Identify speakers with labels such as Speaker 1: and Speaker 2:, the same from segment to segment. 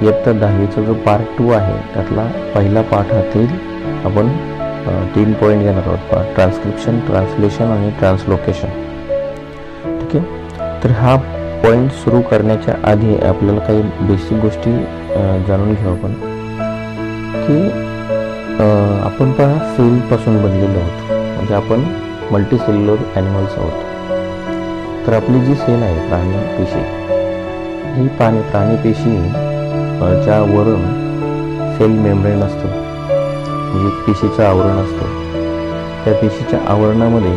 Speaker 1: इयत्ता 10वीचा जो पार्ट 2 आहे त्यातला पहिला पाठातील आपण 3 पॉईंट घेणार आहोत. ट्रान्सक्रिप्शन, ट्रान्सलेशन आणि ट्रान्सलोकेशन. ठीक आहे. तर हा पॉईंट सुरू करण्याच्या आधी आपल्याला काही बेसिक गोष्टी जाणून घेऊ आपण, की आपण सेलपासून बनलेलो आहोत. म्हणजे आपण मल्टीसेल्युलर ॲनिमल्स आहोत. तर आपली जी सेल आहे प्राणी पेशी, ही प्राणी पेशी च्या वरून सेल मेम्ब्रेन असतं, म्हणजे पेशीचं आवरण असतं. त्या पेशीच्या आवरणामध्ये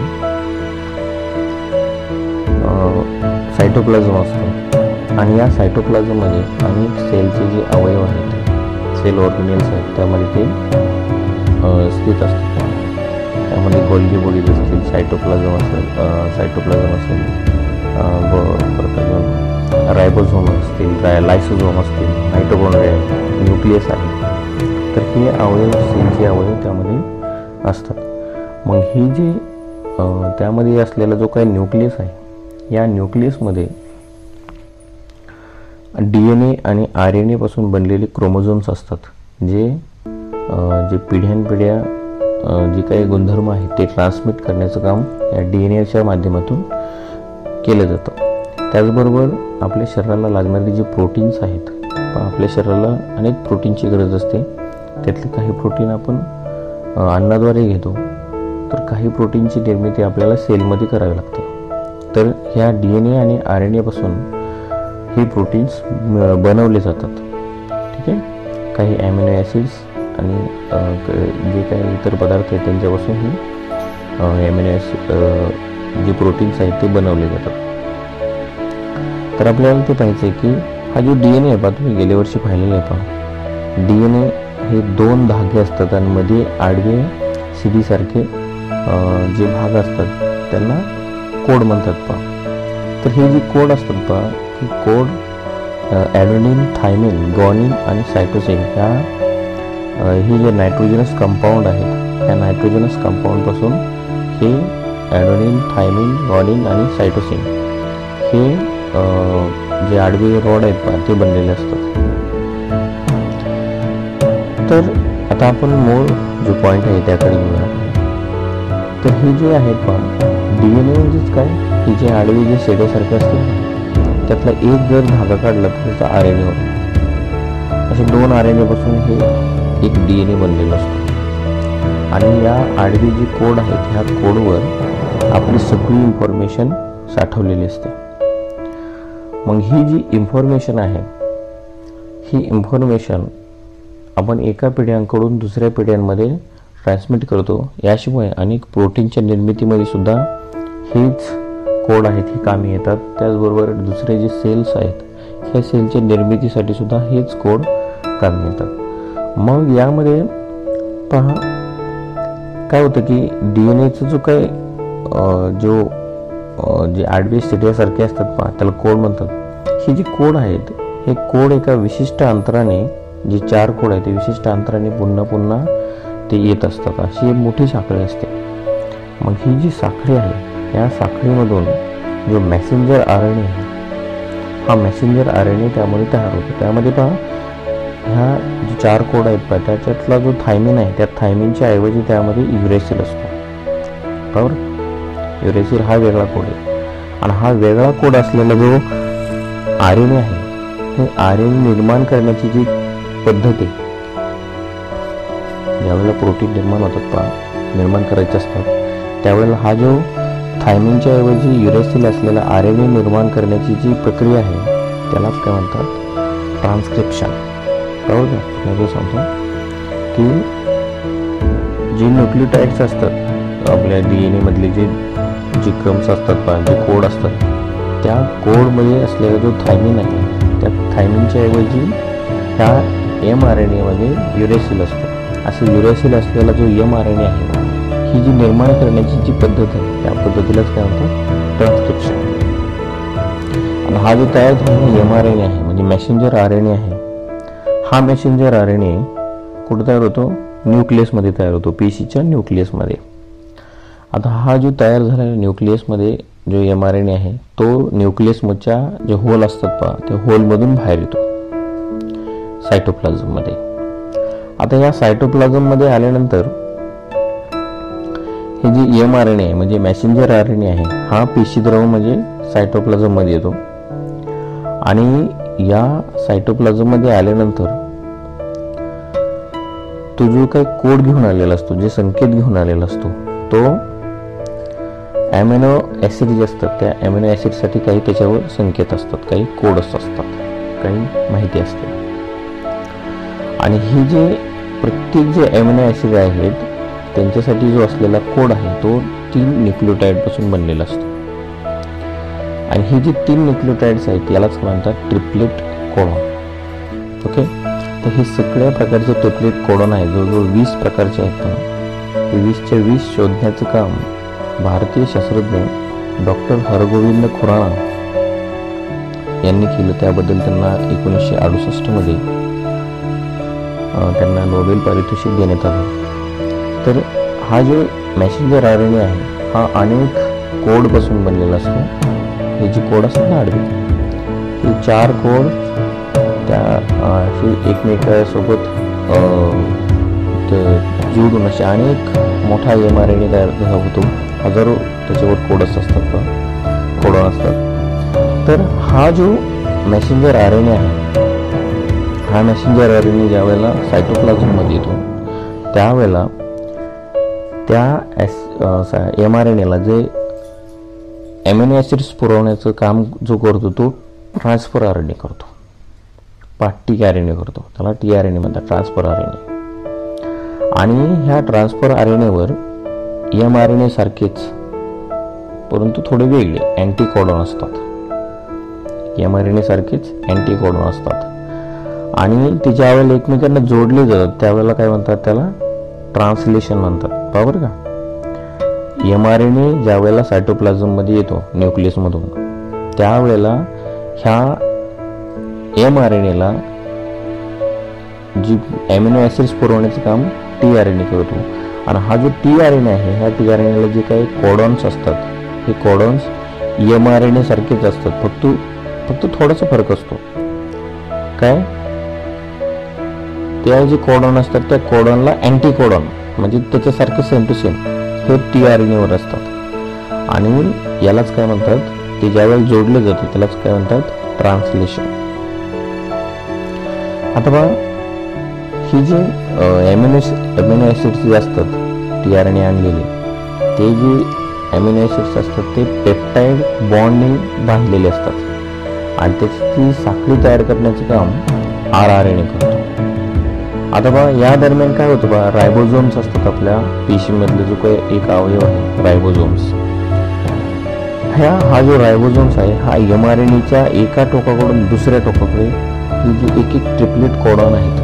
Speaker 1: सायटोप्लाझम असतं आणि या सायटोप्लाझममध्ये अनेक सेलचे जे अवयव आहेत, सेल ऑर्गेनेल्स आहेत, त्यामध्ये ते स्थित असतात. त्यामध्ये गोल्गी बॉडीज असतील, सायटोप्लाझम असेल, रायबोझोम असतील, लायसोझोम असतील, मायटोकॉन्ड्रिया, न्यूक्लियस आहे. तर हे अवयव, सेलचे अवयव त्यामध्ये असतात. मग ही जी त्यामध्ये असलेला जो काही न्यूक्लियस आहे, या न्यूक्लियसमध्ये DNA आणि RNA पासून बनलेले क्रोमोझोम्स असतात, जे पिढ्यानपिढ्या जे काही गुणधर्म आहेत ते ट्रान्समिट करण्याचं काम या DNAच्या माध्यमातून केलं जातं. त्याचबरोबर आपल्या शरीराला लागणारी जी प्रोटीन्स आहेत, आपल्या शरीराला अनेक प्रोटीनची गरज असते. त्यातले काही प्रोटीन आपण अन्नाद्वारे घेतो, तर काही प्रोटीनची निर्मिती आपल्याला सेलमध्ये करावी लागते. तर ह्या DNA आणि RNA पासून हे प्रोटीन्स बनवले जातात. ठीक आहे. काही ॲमिनो ॲसिड्स आणि जे काही इतर पदार्थ आहेत त्यांच्यापासून ही ॲमिनो ॲसिड जे प्रोटीन्स आहेत ते बनवले जातात. तर आपल्याला ते पाहिजे की हा जो DNA आहे तुम्ही गेल्या वर्षी पाहिलेला आहे DNA हे 2 धागे असतात आणि मध्ये आडवे सीडीसारखे जे भाग असतात त्यांना कोड म्हणतात तर हे जे कोड असतात ही कोड ॲडेनिन, थायमिन, ग्वानिन आणि सायटोसिन हे जे नायट्रोजनस कंपाऊंड आहेत, या नायट्रोजनस कंपाऊंडपासून हे ॲडेनिन, थायमिन, ग्वानिन आणि सायटोसिन हे जे आडवे रॉड आहेत ते बनलेले असतात. तर आता आपण मूळ जो पॉईंट आहे त्याकडे घेऊया. तर हे जे आहेत DNA म्हणजेच काय, ही जे आडवे जे शेड्यासारखे असतात त्यातला एक जर धागा काढला तर त्याचा RNA होतो. असे 2 RNA पासून हे एक DNA बनलेलं असतं आणि या आडवी जी कोड आहेत ह्या कोडवर आपली सगळी इन्फॉर्मेशन साठवलेली असते. मग ही जी इन्फॉर्मेशन आहे, ही इन्फॉर्मेशन आपण एका पिढ्यांकडून दुसऱ्या पिढ्यांमध्ये ट्रान्समिट करतो. याशिवाय अनेक प्रोटीनच्या निर्मितीमध्ये सुद्धा हेच कोड आहेत हे कामी येतात. त्याचबरोबर दुसरे जे सेल्स आहेत ह्या सेलच्या निर्मितीसाठी सुद्धा हेच कोड कामी येतात. मग यामध्ये पहा काय होतं की DNAचा जो काही जे आडवे सिडियासारखे असतात त्याला कोड म्हणतात. हे जे कोड आहेत हे कोड एका विशिष्ट अंतराने, जे 4 कोड आहेत ते विशिष्ट अंतराने पुन्हा पुन्हा ते येत असतात. अशी एक मोठी साखळी असते. मग ही जी साखळी आहे या साखळीमधून जो मेसेंजर RNA आहे, हा मेसेंजर RNA त्यामध्ये तयार होतो. त्यामध्ये ह्या जे 4 कोड आहेत त्याच्यातला जो थायमिन आहे त्या थायमिनच्या ऐवजी त्यामध्ये युरेसिल असतो. बरोबर, युरेसिल हा वेगळा कोड आहे. आणि हा वेगळा कोड असलेला जो RNA आहे हे RNA निर्माण करण्याची जी पद्धत आहे, ज्यावेळेला प्रोटीन निर्माण होतात निर्माण करायचे असतात त्यावेळेला हा जो थायमिनच्या ऐवजी युरेसिल असलेला RNA निर्माण करण्याची जी प्रक्रिया आहे त्यालाच काय म्हणतात, ट्रान्सक्रिप्शन. बरोबर, मी जो सांगतो की जे न्यूक्लियोटाइड्स असतात आपल्या DNA मधले जे क्रम्स असतात जे कोड असतात, त्या कोडमध्ये असलेला जो थायमिन आहे त्या थायमिनच्या ऐवजी ह्या mRNA मध्ये युरेसिल असतो. असे युरेसिल असलेला जो mRNA आहे ही जी निर्माण करण्याची जी पद्धत आहे त्या पद्धतीलाच काय म्हणतात, ट्रान्सक्रिप्शन. आणि हा जो तयार झालेला mRNA आहे म्हणजे मेसेंजर RNA आहे, हा मेसेंजर RNA कुठे तयार होतो, न्यूक्लियसमध्ये तयार होतो, पेशीच्या न्यूक्लियसमध्ये. आता हा जो तयार झालेला न्यूक्लियसमध्ये जो mRNA आहे तो न्यूक्लियसमधच्या जे होल असतात त्या होलमधून बाहेर येतो. सायटोप्लाझममध्ये. आता या सायटोप्लाझममध्ये आल्यानंतर हे जे mRNA आहे म्हणजे मॅसेंजर RNA आहे, हा पेशीद्रव म्हणजे सायटोप्लाझममध्ये येतो आणि या सायटोप्लाझममध्ये आल्यानंतर तो जो काही कोड घेऊन आलेला असतो, जे संकेत घेऊन आलेला असतो, तो अॅमिनो ॲसिड जे असतात त्या अॅमिनो ॲसिडसाठी काही त्याच्यावर संकेत असतात, काही कोड्स असतात, काही माहिती असते. आणि हे जे प्रत्येक जे अॅमिनो ॲसिड आहेत त्यांच्यासाठी जो असलेला कोड आहे तो 3 न्यूक्लियोटाइड पासून बनलेला असतो. आणि हे जे 3 न्यूक्लियोटाइड्स आहेत यालाच म्हणतात ट्रिपलेट कोडॉन. ओके, तर हे सगळ्या प्रकारचे ट्रिपलेट कोडॉन आहे, जवळजवळ 20 प्रकारचे आहेत. हे 20च्या 20 शोधण्याचं काम भारतीय शास्त्रज्ञ डॉक्टर हरगोविंद खुराना यांनी केलं. त्याबद्दल त्यांना 1968 मध्ये त्यांना नोबेल पारितोषिक देण्यात आलं. तर हा जो मॅसेंजर RNA आहे हा अनेक कोड पासून बनलेला असतो. हे जे कोड असतात ना आडवे, हे 4 कोड त्या एकमेकांसोबत जोडून असे अनेक मोठा mRNA तयार होतो. हजारो त्याच्यावर कोडस असतात, कोडॉन असतात. तर हा जो मॅसेंजर RNA आहे, हा मॅसेंजर RNA ज्या वेळेला सायटोप्लाझममध्ये येतो त्यावेळेला त्या mRNAला जे अॅमिनो ॲसिड्स पुरवण्याचं काम जो करतो तो ट्रान्सफर RNA करतो, tRNA करतो, त्याला tRNA म्हणतात, ट्रान्सफर RNA. आणि ह्या ट्रान्सफर RNAवर mRNA सारखेच परंतु थोडे वेगळे अँटीकोडॉन असतात. mRNA सारखेच अँटीकोडॉन असतात आणि ते ज्या वेळेला एकमेकांना जोडले जातात त्यावेळेला काय म्हणतात, त्याला ट्रान्सलेशन म्हणतात. बरोबर का? mRNA ज्या वेळेला सायटोप्लाझममध्ये येतो न्यूक्लियसमधून त्यावेळेला ह्या mRNAला जी अॅमिनो ॲसिड्स पुरवण्याचं काम tRNA करतो. आणि हा जो tRNA आहे, ह्या tRNAला जे काही कोडॉन्स असतात हे कोडॉन्स mRNA सारखेच असतात, फक्त थोडासा फरक असतो. काय? त्या जे कोडॉन असतात त्या कोडॉनला अँटीकोडॉन म्हणजे त्याच्यासारखे सेम टू सेम हे tRNAवर असतात. आणि यालाच काय म्हणतात, ते ज्यावेळेला जोडले जाते त्यालाच काय म्हणतात, ट्रान्सलेशन. आता बघा, ही जे अॅमिनो ॲसिड्स जे असतात tRNA आणलेले, ते जे अॅमिनो ॲसिड्स असतात ते पेप्टाइड बॉन्डने बांधलेले असतात आणि त्याची साखळी तयार करण्याचं काम rRNA करतो. आता बघा, या दरम्यान काय होतं बघा, रायबोझोम्स असतात आपल्या पेशीमधले जो काही एक अवयव आहे रायबोझोम्स. हा जो रायबोझोम्स आहे हा mRNAच्या एका टोकाकडून दुसऱ्या टोकाकडे ही जी एक ट्रिपलेट कोडॉन आहेत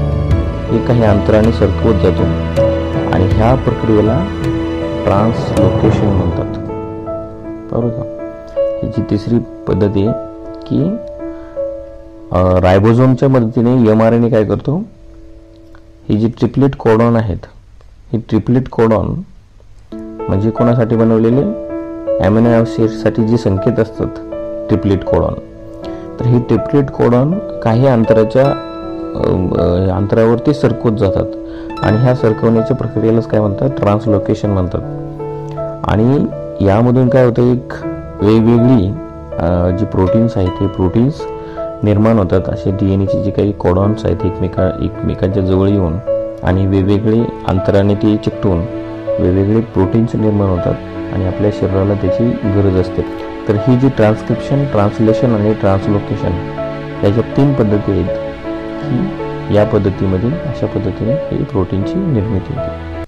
Speaker 1: हे काही अंतराने सरकवत जातो आणि ह्या प्रक्रियेला ट्रान्सलोकेशन म्हणतात. बरोबर का? ह्याची तिसरी पद्धत आहे की रायबोझोमच्या मदतीने mRNA काय करतो, ही जी ट्रिपलेट कोडॉन आहेत, ही ट्रिपलेट कोडॉन म्हणजे कोणासाठी बनवलेले, अॅमिनो ॲसिडसाठी जे संकेत असतात ट्रिपलेट कोडॉन, तर ही ट्रिपलेट कोडॉन काही अंतरावरती सरकवत जातात आणि ह्या सरकवण्याच्या प्रक्रियेलाच काय म्हणतात, ट्रान्सलोकेशन म्हणतात. आणि यामधून काय होतं, एक वेगवेगळी जी प्रोटीन्स आहेत हे प्रोटीन्स निर्माण होतात. असे DNAचे जे काही कोडॉन्स आहेत एकमेकांच्या जवळ येऊन आणि वेगवेगळे अंतराने ते चिकटून वेगवेगळे प्रोटीन्स निर्माण होतात आणि आपल्या शरीराला त्याची गरज असते. तर ही जी ट्रान्सक्रिप्शन, ट्रान्सलेशन आणि ट्रान्सलोकेशन याच्या 3 पद्धती आहेत की या पद्धतीमध्ये अशा पद्धतीने ही प्रोटीनची निर्मिती होते.